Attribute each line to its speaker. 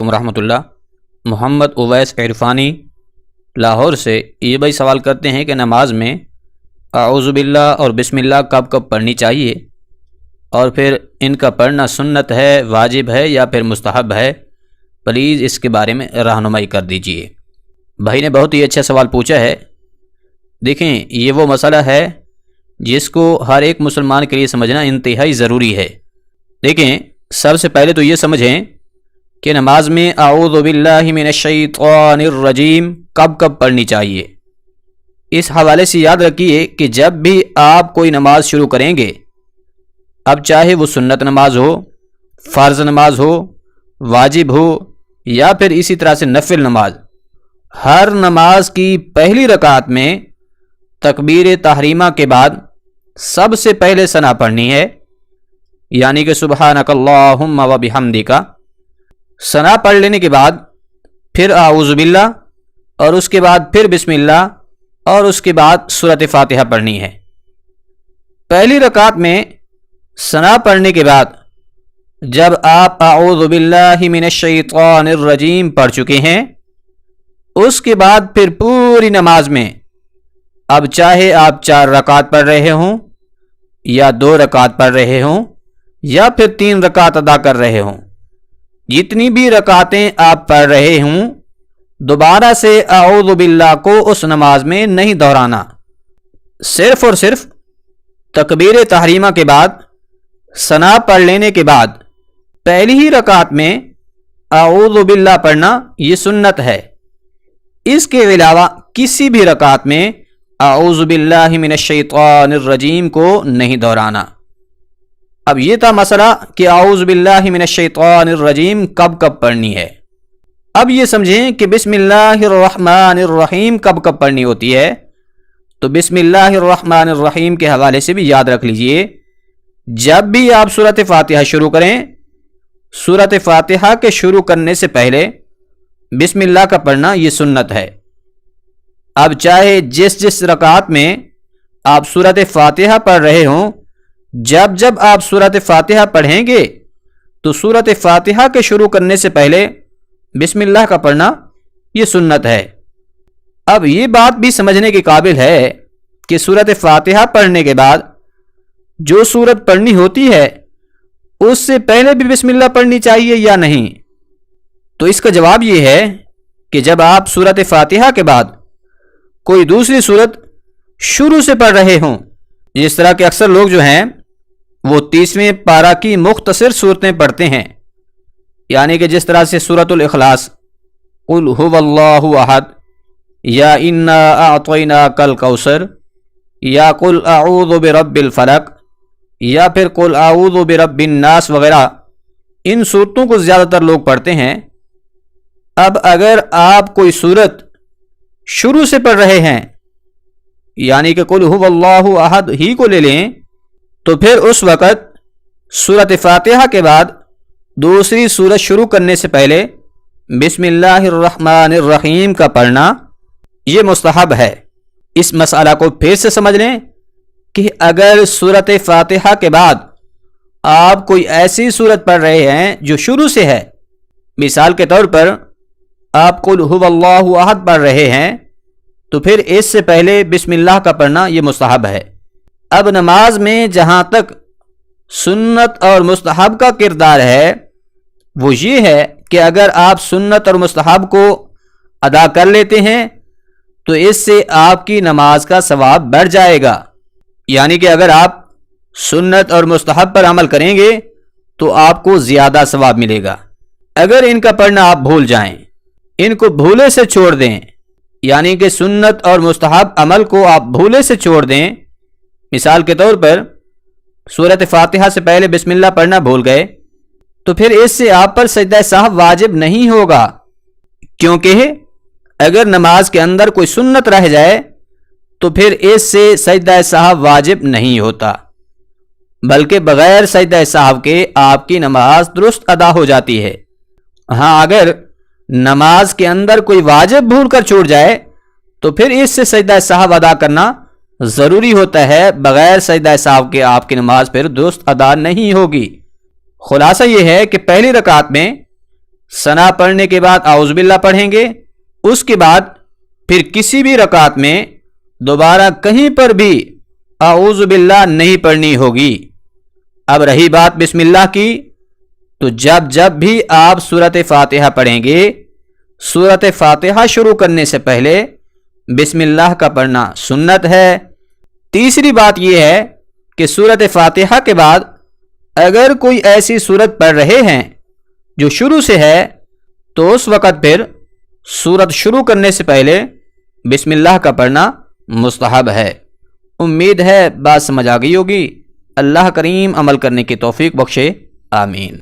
Speaker 1: علیکم ورحمۃ اللہ۔ محمد اویس عرفانی لاہور سے یہ بھائی سوال کرتے ہیں کہ نماز میں اعوذ باللہ اور بسم اللہ کب کب پڑھنی چاہیے، اور پھر ان کا پڑھنا سنت ہے، واجب ہے یا پھر مستحب ہے، پلیز اس کے بارے میں رہنمائی کر دیجئے۔ بھائی نے بہت ہی اچھا سوال پوچھا ہے۔ دیکھیں، یہ وہ مسئلہ ہے جس کو ہر ایک مسلمان کے لیے سمجھنا انتہائی ضروری ہے۔ دیکھیں، سب سے پہلے تو یہ سمجھیں کہ نماز میں اعوذ باللہ من الشیطان الرجیم کب کب پڑھنی چاہیے۔ اس حوالے سے یاد رکھیے کہ جب بھی آپ کوئی نماز شروع کریں گے، اب چاہے وہ سنت نماز ہو، فرض نماز ہو، واجب ہو یا پھر اسی طرح سے نفل نماز، ہر نماز کی پہلی رکعت میں تکبیر تحریمہ کے بعد سب سے پہلے ثنا پڑھنی ہے، یعنی کہ سبحانک اللہم و بحمدک۔ ثنا پڑھ لینے کے بعد پھر اعوذ باللہ، اور اس کے بعد پھر بسم اللہ، اور اس کے بعد سورۃ فاتحہ پڑھنی ہے۔ پہلی رکعت میں ثنا پڑھنے کے بعد جب آپ اعوذ باللہ من الشیطان الرجیم پڑھ چکے ہیں، اس کے بعد پھر پوری نماز میں اب چاہے آپ 4 رکعت پڑھ رہے ہوں یا 2 رکعت پڑھ رہے ہوں یا پھر 3 رکعت ادا کر رہے ہوں، جتنی بھی رکعتیں آپ پڑھ رہے ہوں، دوبارہ سے اعوذ باللہ کو اس نماز میں نہیں دہرانا۔ صرف اور صرف تکبیر تحریمہ کے بعد ثنا پڑھ لینے کے بعد پہلی ہی رکعت میں اعوذ باللہ پڑھنا یہ سنت ہے۔ اس کے علاوہ کسی بھی رکعت میں اعوذ باللہ من الشیطان الرجیم کو نہیں دہرانا۔ اب یہ تھا مسئلہ کہ اعوذ باللہ من الشیطان الرجیم کب کب پڑھنی ہے۔ اب یہ سمجھیں کہ بسم اللہ الرحمن الرحیم کب کب پڑھنی ہوتی ہے، تو بسم اللہ الرحمن الرحیم کے حوالے سے بھی یاد رکھ لیجئے، جب بھی آپ سورۃ فاتحہ شروع کریں، سورۃ فاتحہ کے شروع کرنے سے پہلے بسم اللہ کا پڑھنا یہ سنت ہے۔ اب چاہے جس رکعت میں آپ سورۃ فاتحہ پڑھ رہے ہوں، جب آپ سورۃ فاتحہ پڑھیں گے تو سورۃ فاتحہ کے شروع کرنے سے پہلے بسم اللہ کا پڑھنا یہ سنت ہے۔ اب یہ بات بھی سمجھنے کے قابل ہے کہ سورۃ فاتحہ پڑھنے کے بعد جو سورت پڑھنی ہوتی ہے اس سے پہلے بھی بسم اللہ پڑھنی چاہیے یا نہیں، تو اس کا جواب یہ ہے کہ جب آپ سورۃ فاتحہ کے بعد کوئی دوسری سورت شروع سے پڑھ رہے ہوں، جس طرح کہ اکثر لوگ جو ہیں وہ 30ویں پارہ کی مختصر صورتیں پڑھتے ہیں، یعنی کہ جس طرح سے سورۃ الاخلاص، قل هو اللہ احد، یا انا اعطیناک الکوثر، یا قل اعوذ برب الفلق، یا پھر قل اعوذ برب الناس وغیرہ، ان صورتوں کو زیادہ تر لوگ پڑھتے ہیں۔ اب اگر آپ کوئی صورت شروع سے پڑھ رہے ہیں، یعنی کہ قل هو اللہ احد ہی کو لے لیں، تو پھر اس وقت سورۃ فاتحہ کے بعد دوسری سورت شروع کرنے سے پہلے بسم اللہ الرحمن الرحیم کا پڑھنا یہ مستحب ہے۔ اس مسئلہ کو پھر سے سمجھ لیں کہ اگر سورۃ فاتحہ کے بعد آپ کوئی ایسی سورت پڑھ رہے ہیں جو شروع سے ہے، مثال کے طور پر آپ قل هو اللہ احد پڑھ رہے ہیں، تو پھر اس سے پہلے بسم اللہ کا پڑھنا یہ مستحب ہے۔ اب نماز میں جہاں تک سنت اور مستحب کا کردار ہے، وہ یہ ہے کہ اگر آپ سنت اور مستحب کو ادا کر لیتے ہیں تو اس سے آپ کی نماز کا ثواب بڑھ جائے گا، یعنی کہ اگر آپ سنت اور مستحب پر عمل کریں گے تو آپ کو زیادہ ثواب ملے گا۔ اگر ان کا پڑھنا آپ بھول جائیں، ان کو بھولے سے چھوڑ دیں، یعنی کہ سنت اور مستحب عمل کو آپ بھولے سے چھوڑ دیں، مثال کے طور پر سورۃ فاتحہ سے پہلے بسم اللہ پڑھنا بھول گئے، تو پھر اس سے آپ پر سجدہ سہو واجب نہیں ہوگا، کیونکہ اگر نماز کے اندر کوئی سنت رہ جائے تو پھر اس سے سجدہ سہو واجب نہیں ہوتا، بلکہ بغیر سجدہ سہو کے آپ کی نماز درست ادا ہو جاتی ہے۔ ہاں، اگر نماز کے اندر کوئی واجب بھول کر چھوٹ جائے تو پھر اس سے سجدہ سہو ادا کرنا ضروری ہوتا ہے، بغیر سجدہ سہو کے آپ کی نماز پھر درست ادا نہیں ہوگی۔ خلاصہ یہ ہے کہ پہلی رکعت میں ثنا پڑھنے کے بعد اعوذ باللہ پڑھیں گے. اس کے بعد پھر کسی بھی رکعت میں دوبارہ کہیں پر بھی اعوذ باللہ نہیں پڑھنی ہوگی. اب رہی بات بسم اللہ کی، تو جب بھی آپ سورۃ فاتحہ پڑھیں گے، سورۃ فاتحہ شروع کرنے سے پہلے بسم اللہ کا پڑھنا سنت ہے. تیسری بات یہ ہے کہ سورۃ فاتحہ کے بعد اگر کوئی ایسی سورت پڑھ رہے ہیں جو شروع سے ہے تو اس وقت پھر سورت شروع کرنے سے پہلے بسم اللہ کا پڑھنا مستحب ہے. امید ہے بات سمجھ آ گئی ہوگی. اللہ کریم عمل کرنے کی توفیق بخشے. آمین.